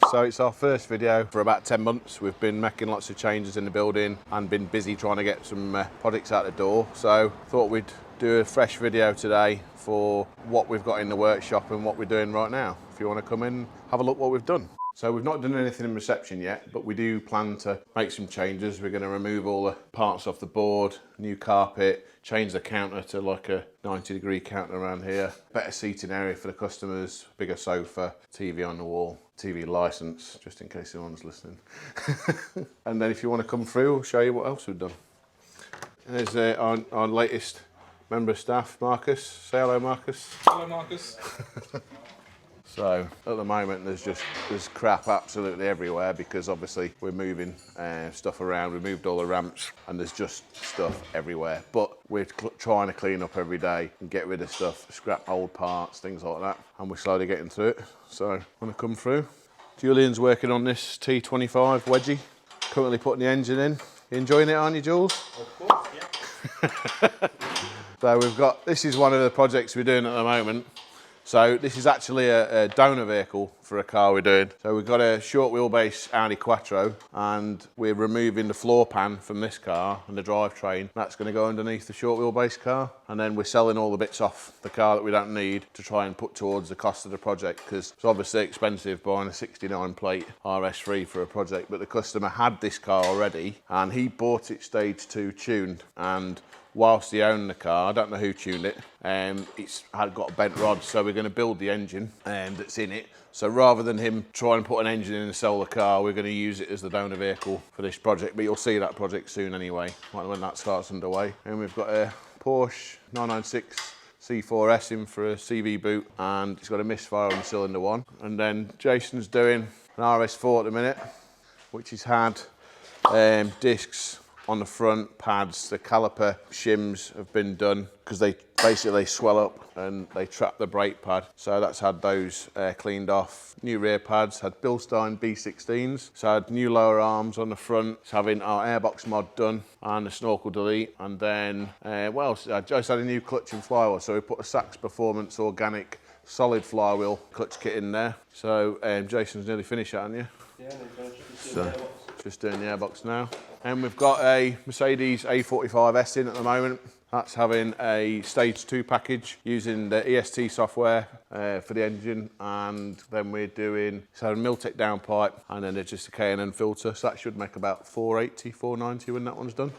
So it's our first video for about 10 months. We've been making lots of changes in the building and been busy trying to get some projects out the door. So thought we'd do a fresh video today for what we've got in the workshop and what we're doing right now. If you want to come in, have a look what we've done. So we've not done anything in reception yet, but we do plan to make some changes. We're going to remove all the parts off the board, new carpet, change the counter to like a 90-degree counter around here, better seating area for the customers, bigger sofa, TV on the wall, TV license, just in case anyone's listening. And then if you want to come through, I'll show you what else we've done. There's our latest member of staff, Marcus. Say hello, Marcus. Hello, Marcus. So at the moment there's crap absolutely everywhere because obviously we're moving stuff around. We moved all the ramps and there's just stuff everywhere. But we're trying to clean up every day and get rid of stuff, scrap old parts, things like that. And we're slowly getting through it. So want to come through. Julian's working on this T25 wedgie, currently putting the engine in. You enjoying it, aren't you, Jules? Of course, yeah. So we've got, this is one of the projects we're doing at the moment. So this is actually a donor vehicle for a car we're doing. So we've got a short wheelbase Audi Quattro and we're removing the floor pan from this car and the drivetrain. That's going to go underneath the short wheelbase car. And then we're selling all the bits off the car that we don't need to try and put towards the cost of the project, because it's obviously expensive buying a 69 plate RS3 for a project. But the customer had this car already and he bought it stage 2 tuned, and whilst he owned the car, I don't know who tuned it, it's had got a bent rod, so we're going to build the engine that's in it. So rather than him try and put an engine in and sell the car, we're going to use it as the donor vehicle for this project. But you'll see that project soon anyway, when that starts underway. And we've got a Porsche 996 C4S in for a CV boot, and it's got a misfire on cylinder 1. And then Jason's doing an RS4 at the minute, which has had discs on the front, pads. The caliper shims have been done because they basically swell up and they trap the brake pad. So that's had those cleaned off. New rear pads, had Bilstein B16s. So had new lower arms on the front. It's having our airbox mod done and the snorkel delete. And then, what else? I just had a new clutch and flywheel. So we put a Sachs Performance organic solid flywheel clutch kit in there. So Jason's nearly finished, haven't you? Yeah, Just doing the airbox now. And we've got a Mercedes A45S in at the moment. That's having a stage 2 package using the EST software for the engine. And then we're doing, so a Miltec downpipe and then there's just a K&N filter. So that should make about 480, 490 when that one's done.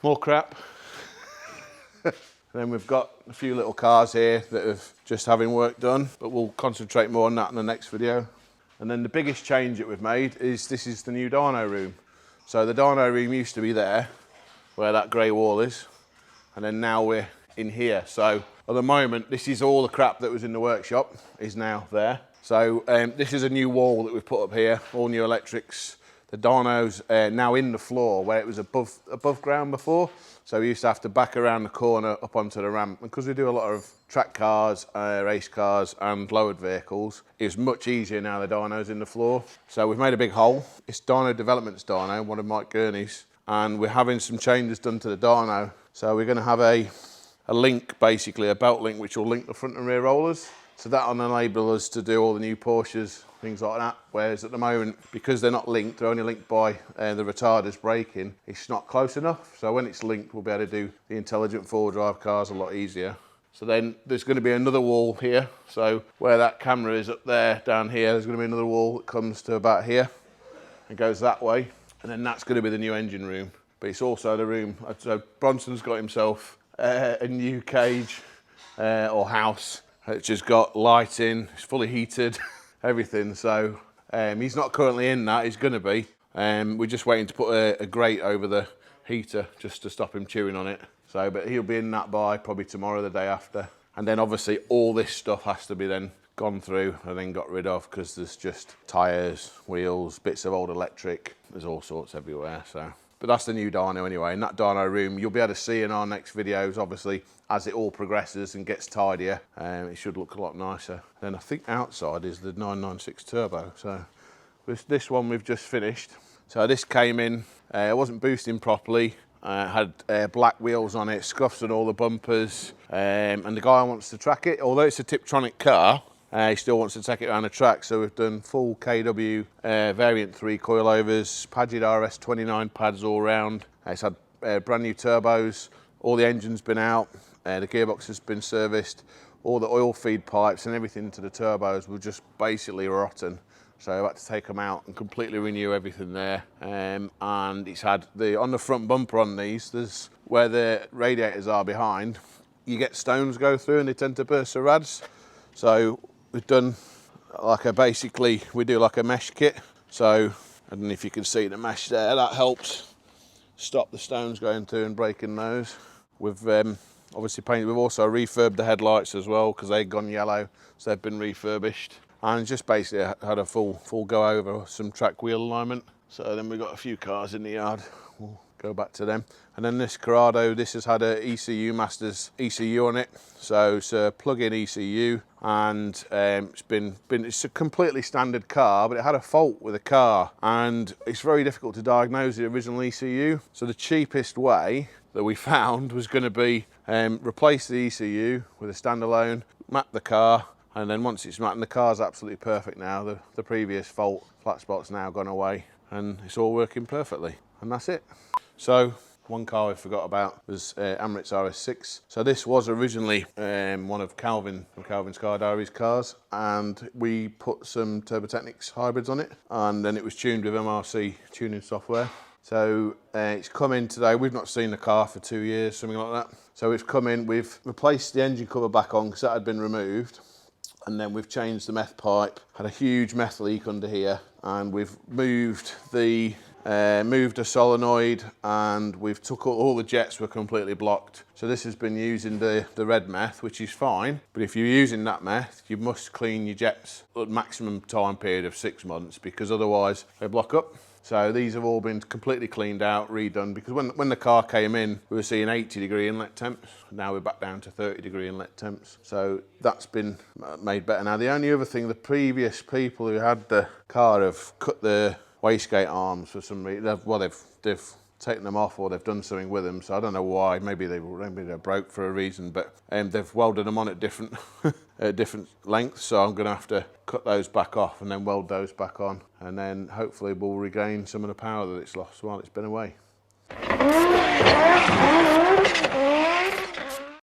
More crap. Then we've got a few little cars here that have just having work done, but we'll concentrate more on that in the next video. And then the biggest change that we've made is this is the new dyno room. So the dyno room used to be there, where that grey wall is, and then now we're in here. So at the moment, this is all the crap that was in the workshop is now there. So this is a new wall that we've put up here, all new electrics. The dyno's now in the floor where it was above ground before. So we used to have to back around the corner up onto the ramp. And because we do a lot of track cars, race cars and lowered vehicles, it's much easier now the dyno's in the floor. So we've made a big hole. It's Dyno Development's dyno, one of Mike Gurney's. And we're having some changes done to the dyno. So we're going to have a link, basically, a belt link, which will link the front and rear rollers. So that will enable us to do all the new Porsches, things like that. Whereas at the moment, because they're not linked, they're only linked by the retarders braking, it's not close enough. So when it's linked, we'll be able to do the intelligent four-wheel drive cars a lot easier. So then there's going to be another wall here. So where that camera is up there, down here, there's going to be another wall that comes to about here and goes that way. And then that's going to be the new engine room. But it's also the room, so Bronson's got himself a new cage or house. It's just got lighting, it's fully heated, everything. So he's not currently in that, he's gonna be. We're just waiting to put a grate over the heater just to stop him chewing on it. So, but he'll be in that by probably tomorrow, the day after. And then obviously all this stuff has to be then gone through and then got rid of because there's just tyres, wheels, bits of old electric, there's all sorts everywhere, so. But that's the new dyno anyway. In that dyno room, you'll be able to see in our next videos, obviously, as it all progresses and gets tidier, it should look a lot nicer. Then I think outside is the 996 Turbo. So this one we've just finished. So this came in, it wasn't boosting properly, had black wheels on it, scuffs on all the bumpers, and the guy wants to track it. Although it's a Tiptronic car, he still wants to take it around the track, so we've done full KW variant 3 coilovers, Padgett RS29 pads all round. It's had brand new turbos, all the engine's been out, the gearbox has been serviced, all the oil feed pipes and everything to the turbos were just basically rotten. So I had to take them out and completely renew everything there. And it's had on the front bumper on these, there's where the radiators are behind, you get stones go through and they tend to burst the rads. So we've done like we do like a mesh kit. So I don't know if you can see the mesh there, that helps stop the stones going through and breaking those. We've obviously painted, we've also refurbed the headlights as well because they've gone yellow, so they've been refurbished. And just basically had a full go over some track wheel alignment. So then we've got a few cars in the yard. We'll go back to them. And then this Corrado, this has had a ECU Masters ECU on it. So it's a plug-in ECU, and it's a completely standard car, but it had a fault with the car, and it's very difficult to diagnose the original ECU. So the cheapest way that we found was going to be replace the ECU with a standalone, map the car, and then once it's mapped, and the car's absolutely perfect now. The previous fault, flat spot's now gone away, and it's all working perfectly, and that's it. So one car I forgot about was Amrit's RS6. So this was originally one of Calvin's Car Diaries cars, and we put some Turbotechnics hybrids on it, and then it was tuned with MRC tuning software. So it's come in today. We've not seen the car for 2 years, something like that. So it's come in, we've replaced the engine cover back on because that had been removed. And then we've changed the meth pipe, had a huge meth leak under here, and we've moved a solenoid, and we've took all the jets were completely blocked. So this has been using the red meth, which is fine, but if you're using that meth, you must clean your jets at maximum time period of 6 months, because otherwise they block up. So these have all been completely cleaned out, redone, because when the car came in, we were seeing 80-degree inlet temps. Now we're back down to 30-degree inlet temps. So that's been made better. Now the only other thing, the previous people who had the car have cut the wastegate arms for some reason. They've taken them off, or they've done something with them. So I don't know why. Maybe they're broke for a reason, but they've welded them on at different different lengths. So I'm going to have to cut those back off and then weld those back on, and then hopefully we'll regain some of the power that it's lost while it's been away.